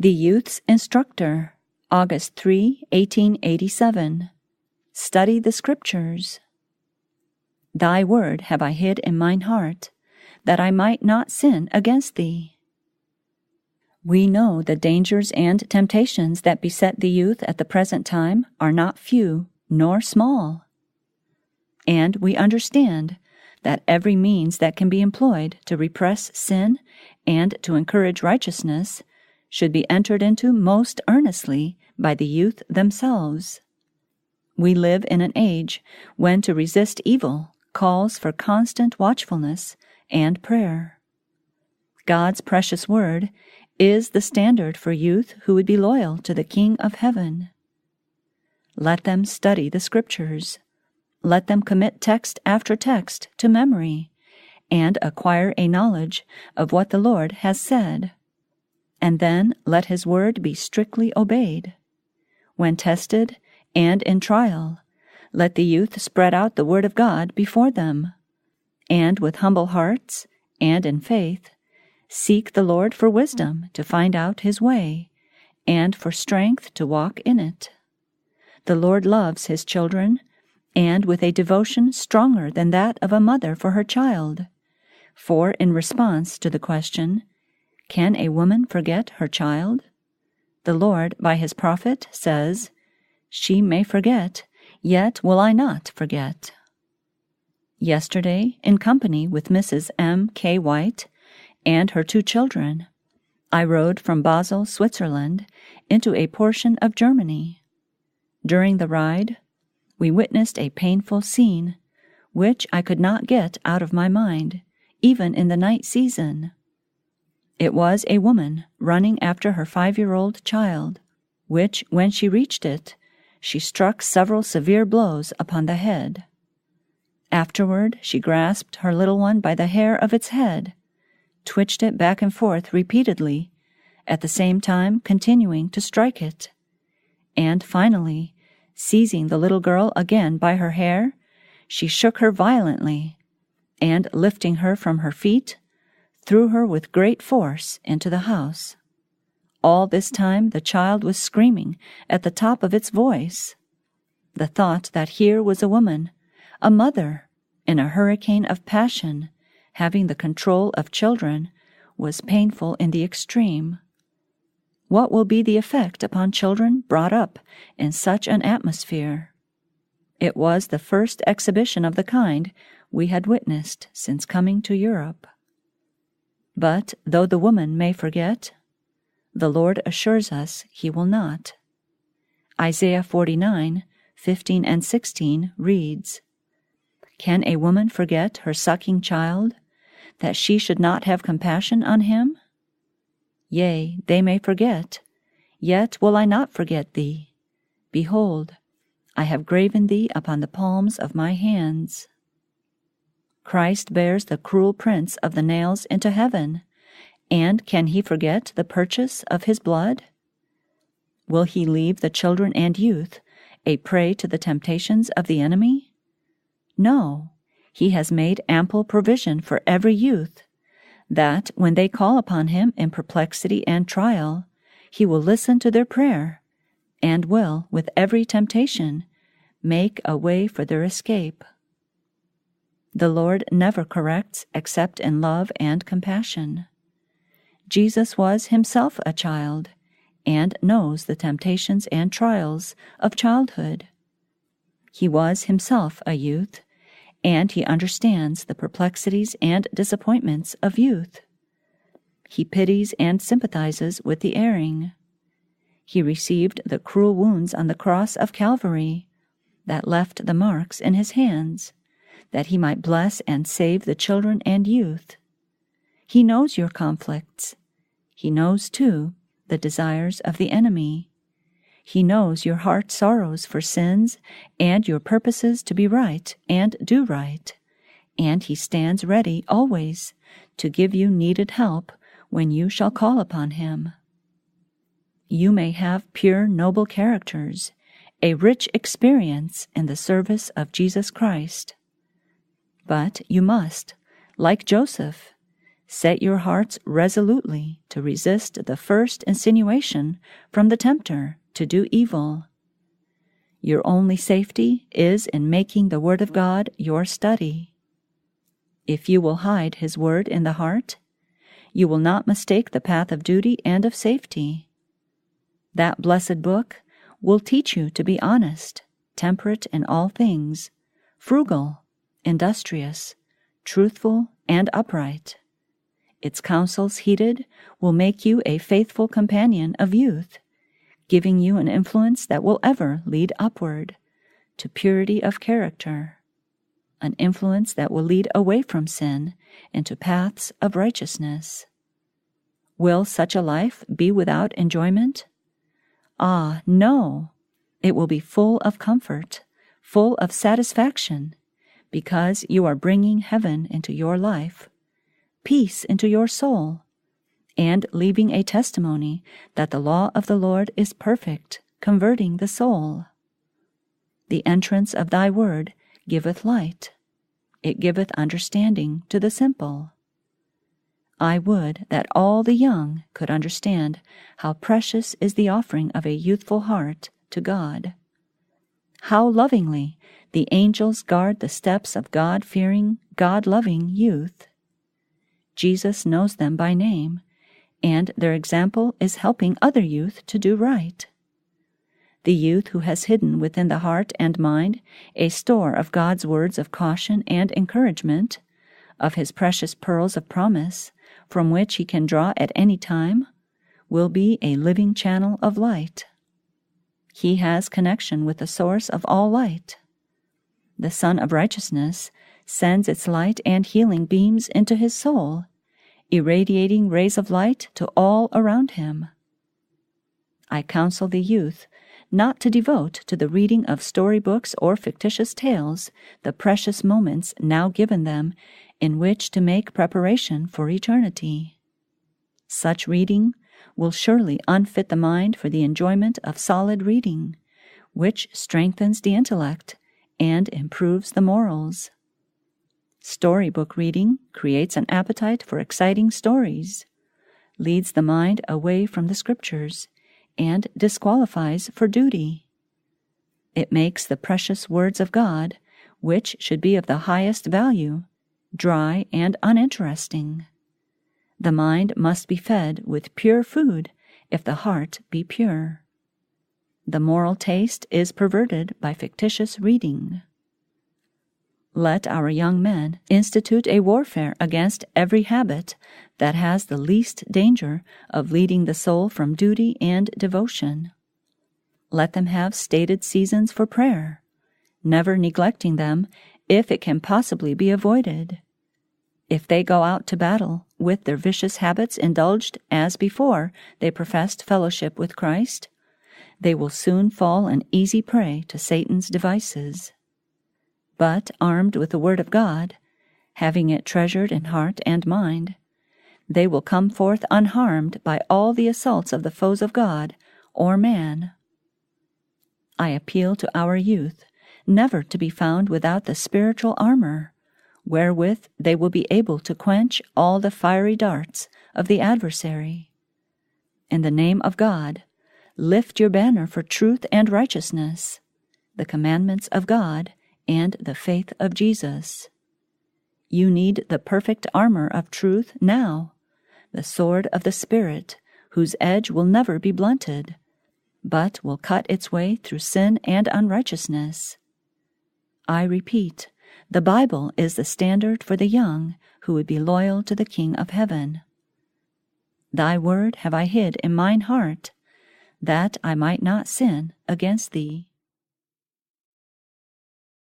The Youth's Instructor, August 3, 1887. Study the Scriptures. Thy word have I hid in mine heart, that I might not sin against thee. We know the dangers and temptations that beset the youth at the present time are not few nor small. And we understand that every means that can be employed to repress sin and to encourage righteousness should be entered into most earnestly by the youth themselves. We live in an age when to resist evil calls for constant watchfulness and prayer. God's precious word is the standard for youth who would be loyal to the King of Heaven. Let them study the Scriptures. Let them commit text after text to memory and acquire a knowledge of what the Lord has said. And then let His word be strictly obeyed. When tested and in trial, let the youth spread out the word of God before them, and with humble hearts and in faith, seek the Lord for wisdom to find out His way, and for strength to walk in it. The Lord loves His children, and with a devotion stronger than that of a mother for her child. For in response to the question, "Can a woman forget her child?" the Lord, by His prophet, says, "She may forget, yet will I not forget." Yesterday, in company with Mrs. M. K. White and her 2 children, I rode from Basel, Switzerland, into a portion of Germany. During the ride, we witnessed a painful scene, which I could not get out of my mind, even in the night season. It was a woman running after her 5-year-old child, which, when she reached it, she struck several severe blows upon the head. Afterward, she grasped her little one by the hair of its head, twitched it back and forth repeatedly, at the same time continuing to strike it, and finally, seizing the little girl again by her hair, she shook her violently, and lifting her from her feet, threw her with great force into the house. All this time the child was screaming at the top of its voice. The thought that here was a woman, a mother, in a hurricane of passion, having the control of children, was painful in the extreme. What will be the effect upon children brought up in such an atmosphere? It was the first exhibition of the kind we had witnessed since coming to Europe. But though the woman may forget, the Lord assures us He will not. Isaiah 49, 15 and 16 reads, "Can a woman forget her sucking child, that she should not have compassion on him? Yea, they may forget, yet will I not forget thee. Behold, I have graven thee upon the palms of my hands." Christ bears the cruel prints of the nails into heaven, and can He forget the purchase of His blood? Will He leave the children and youth a prey to the temptations of the enemy? No, He has made ample provision for every youth, that when they call upon Him in perplexity and trial, He will listen to their prayer, and will, with every temptation, make a way for their escape. The Lord never corrects except in love and compassion. Jesus was Himself a child, and knows the temptations and trials of childhood. He was Himself a youth, and He understands the perplexities and disappointments of youth. He pities and sympathizes with the erring. He received the cruel wounds on the cross of Calvary that left the marks in His hands, that He might bless and save the children and youth. He knows your conflicts. He knows, too, the desires of the enemy. He knows your heart sorrows for sins and your purposes to be right and do right, and He stands ready always to give you needed help when you shall call upon Him. You may have pure, noble characters, a rich experience in the service of Jesus Christ. But you must, like Joseph, Set your hearts resolutely to resist the first insinuation from the tempter to do evil. Your only safety is in making the Word of God your study. If you will hide His Word in the heart, you will not mistake the path of duty and of safety. That blessed book will teach you to be honest, temperate in all things, frugal, industrious, truthful, and upright. Its counsels heeded will make you a faithful companion of youth, giving you an influence that will ever lead upward to purity of character, an influence that will lead away from sin into paths of righteousness. Will such a life be without enjoyment? Ah, no! It will be full of comfort, full of satisfaction, because you are bringing heaven into your life, peace into your soul, and leaving a testimony that the law of the Lord is perfect, converting the soul. The entrance of thy word giveth light. It giveth understanding to the simple. I would that all the young could understand how precious is the offering of a youthful heart to God. How lovingly the angels guard the steps of God-fearing, God-loving youth. Jesus knows them by name, and their example is helping other youth to do right. The youth who has hidden within the heart and mind a store of God's words of caution and encouragement, of His precious pearls of promise, from which he can draw at any time, will be a living channel of light. He has connection with the source of all light. The Sun of Righteousness sends its light and healing beams into his soul, irradiating rays of light to all around him. I counsel the youth not to devote to the reading of storybooks or fictitious tales the precious moments now given them in which to make preparation for eternity. Such reading will surely unfit the mind for the enjoyment of solid reading, which strengthens the intellect and improves the morals. Storybook reading creates an appetite for exciting stories, leads the mind away from the Scriptures, and disqualifies for duty. It makes the precious words of God, which should be of the highest value, dry and uninteresting. The mind must be fed with pure food if the heart be pure. The moral taste is perverted by fictitious reading. Let our young men institute a warfare against every habit that has the least danger of leading the soul from duty and devotion. Let them have stated seasons for prayer, never neglecting them if it can possibly be avoided. If they go out to battle with their vicious habits indulged as before they professed fellowship with Christ, they will soon fall an easy prey to Satan's devices. But armed with the Word of God, having it treasured in heart and mind, they will come forth unharmed by all the assaults of the foes of God or man. I appeal to our youth never to be found without the spiritual armor, wherewith they will be able to quench all the fiery darts of the adversary. In the name of God, lift your banner for truth and righteousness, the commandments of God, and the faith of Jesus. You need the perfect armor of truth now, the sword of the Spirit, whose edge will never be blunted, but will cut its way through sin and unrighteousness. I repeat, the Bible is the standard for the young who would be loyal to the King of Heaven. Thy word have I hid in mine heart, that I might not sin against thee.